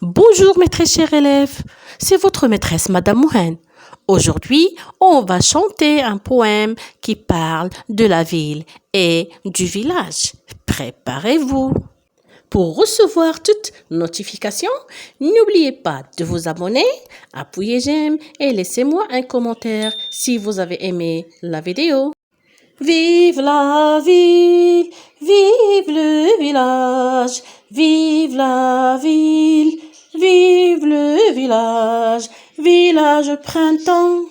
Bonjour mes très chers élèves, c'est votre maîtresse Madame Mohen. Aujourd'hui, on va chanter un poème qui parle de la ville et du village. Préparez-vous. Pour recevoir toutes notifications, n'oubliez pas de vous abonner, appuyez j'aime et laissez-moi un commentaire si vous avez aimé la vidéo. Vive la ville, vive le village, vive la ville, vive le village, village printemps,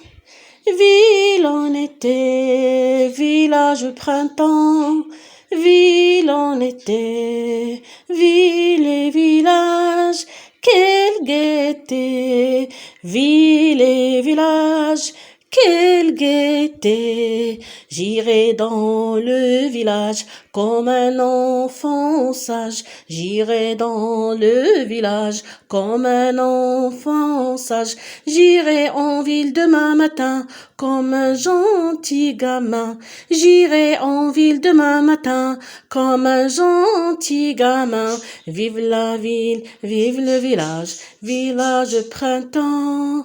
ville en été, village printemps, ville en été, ville et village, quelle gaieté, ville et village, quelle gaieté, j'irai dans le village comme un enfant sage, j'irai dans le village comme un enfant sage, j'irai en ville demain matin comme un gentil gamin, j'irai en ville demain matin comme un gentil gamin, vive la ville, vive le village, village printemps,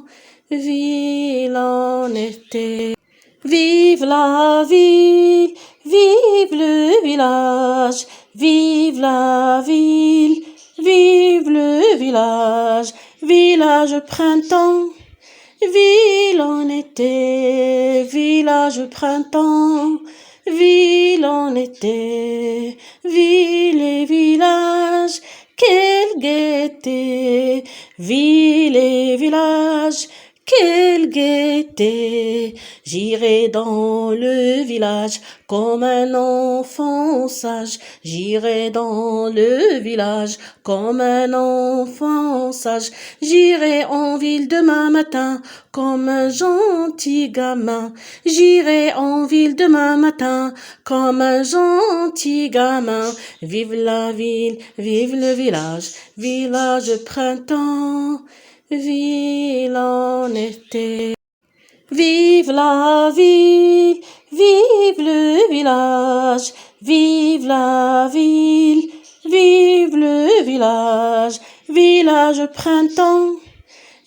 ville en été. Vive la ville, vive le village, vive la ville, vive le village, village printemps, ville en été, village printemps, ville en été, ville et village, quelle gaieté, ville et village, quelle gaieté, j'irai dans le village comme un enfant sage, j'irai dans le village comme un enfant sage, j'irai en ville demain matin comme un gentil gamin, j'irai en ville demain matin comme un gentil gamin, vive la ville, vive le village, village printemps, ville en été. Vive la ville, vive le village, vive la ville, vive le village, village printemps,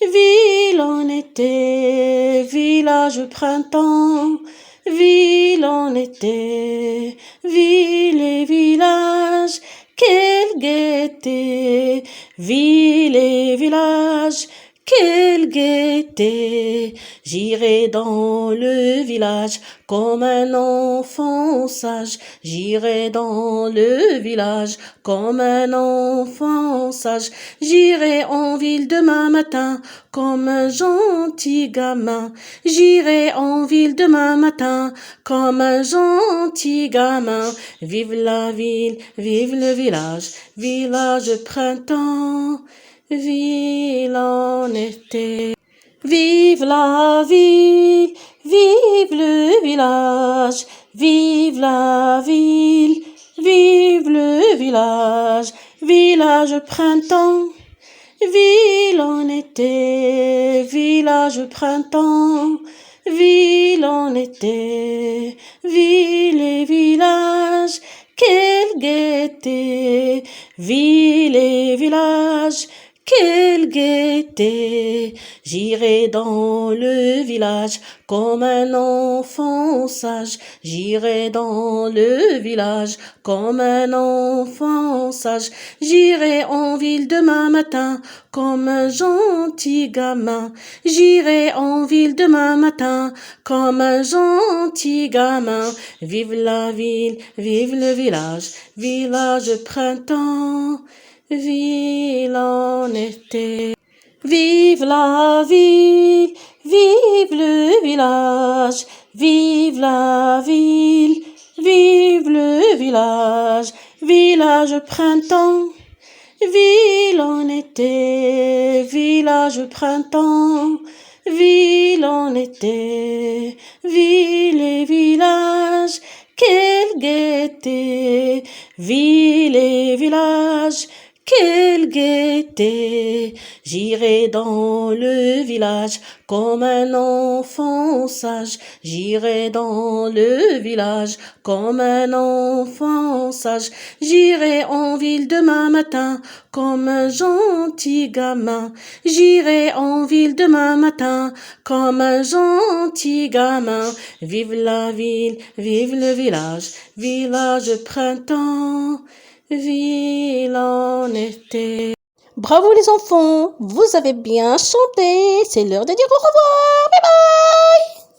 ville en été, village printemps, ville en été, ville et village, quelle gaieté, ville et village, quelle gaieté, j'irai dans le village comme un enfant sage, j'irai dans le village comme un enfant sage, j'irai en ville demain matin comme un gentil gamin, j'irai en ville demain matin comme un gentil gamin, vive la ville, vive le village, village printemps, ville en été. Vive la ville, vive le village, vive la ville, vive le village, village printemps, ville en été, village printemps, ville en été, ville et village, quelle gaieté, ville et village, quelle gaieté, j'irai dans le village comme un enfant sage, j'irai dans le village comme un enfant sage, j'irai en ville demain matin comme un gentil gamin, j'irai en ville demain matin comme un gentil gamin, vive la ville, vive le village, village printemps, ville en été. Vive la ville, vive le village, vive la ville, vive le village, village printemps, ville en été, village printemps, ville en été, ville et village, quelle gaieté, ville et village, quelle gaieté! J'irai dans le village comme un enfant sage. J'irai dans le village comme un enfant sage. J'irai en ville demain matin comme un gentil gamin. J'irai en ville demain matin comme un gentil gamin. Vive la ville, vive le village, village printemps, ville en été. Bravo les enfants, vous avez bien chanté. C'est l'heure de dire au revoir. Bye bye.